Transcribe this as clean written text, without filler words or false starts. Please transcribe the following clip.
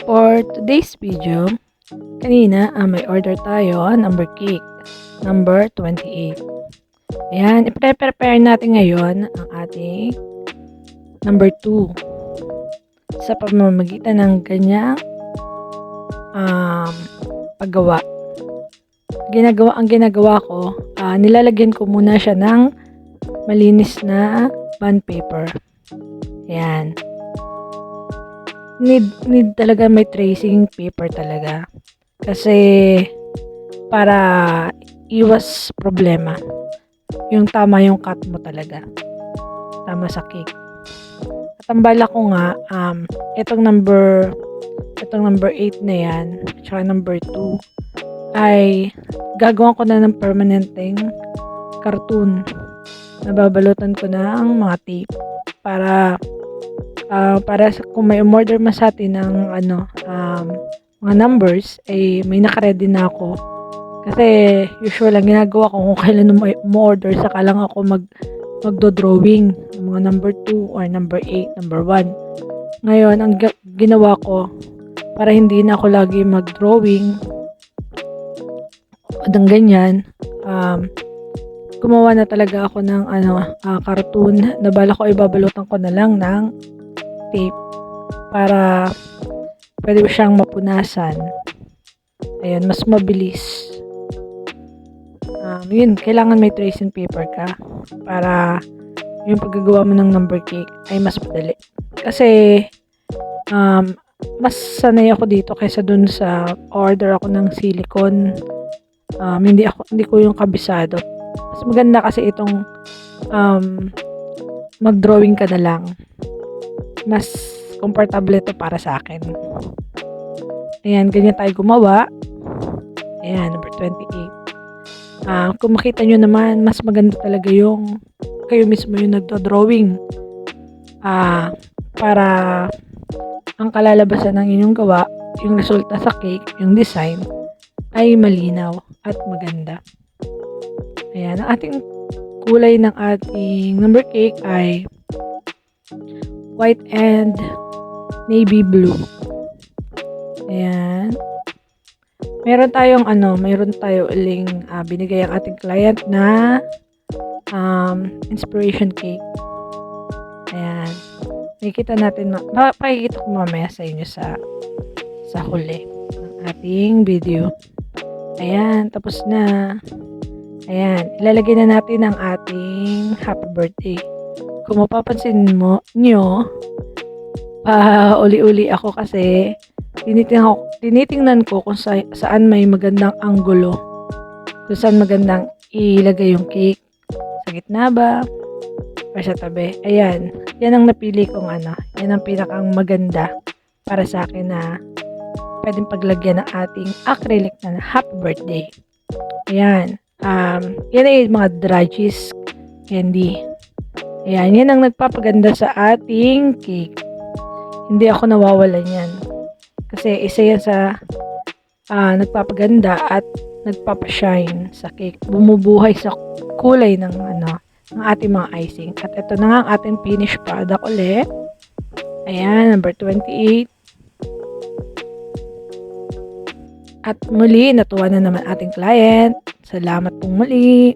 For today's video, kanina may order tayo, number cake, number 28. Ayan, i-prepare natin ngayon ang ating number 2 sa pamamagitan ng kanyang paggawa. Ang ginagawa ko, nilalagyan ko muna siya ng malinis na bond paper. Ayan. Need talaga may tracing paper talaga. Kasi para iwas problema. Yung tama yung cut mo talaga. Tama sa cake. At ang bala ko nga, itong number 8 na yan, at saka number 2, ay gagawa ko na ng permanenteng cartoon. Nababalutan ko na ang mga tape para kung may umorder man sa atin ng mga numbers, may naka-ready na ako. Kasi usual lang ginagawa ko kung kailan umorder, saka lang ako magdo-drawing ng mga number 2 or number 8, number 1. Ngayon, ang ginawa ko para hindi na ako lagi mag-drawing o ng ganyan, gumawa na talaga ako ng cartoon na bala ko ibabalutan ko na lang ng tape para pwede siyang mapunasan. Ayun, mas mabilis. Yun, kailangan may tracing paper ka para yung paggagawa mo ng number cake ay mas madali. Kasi mas sanay ako dito kaysa dun sa order ako ng silicone. Hindi ko yung kabisado. Mas maganda kasi itong mag-drawing ka na lang. Mas comfortable ito para sa akin. Ayan, ganyan tayo gumawa. Ayan, number 28. Kung makita nyo naman, mas maganda talaga yung kayo mismo yung nagdo-drawing. Para ang kalalabasan ng inyong gawa, yung resulta sa cake, yung design, ay malinaw at maganda. Ayan, ang ating kulay ng ating number cake ay white and navy blue. Ayan. Meron tayong uling binigay ang ating client na inspiration cake. Ayan. Makikita natin, pakikita ko mamaya sa inyo sa huli ng ating video. Ayan, tapos na. Ayan, ilalagay na natin ang ating happy birthday. Kung mapapansin nyo, uli-uli ako kasi tinitingnan ko kung saan may magandang anggulo. Kung saan magandang ilagay yung cake. Sa gitna ba? O sa tabi? Ayan. Yan ang napili kong yan ang pinakang maganda para sa akin na pwedeng paglagyan ng ating acrylic na happy birthday. Ayan. Yan ay mga dry cheese candy. Ayan, yan ang nagpapaganda sa ating cake. Hindi ako nawawalan yan. Kasi isa yan sa nagpapaganda at nagpapashine sa cake. Bumubuhay sa kulay ng ating mga icing. At ito na nga ang ating finished product ulit. Ayan, number 28. At muli, natuwa na naman ating client. Salamat pong muli.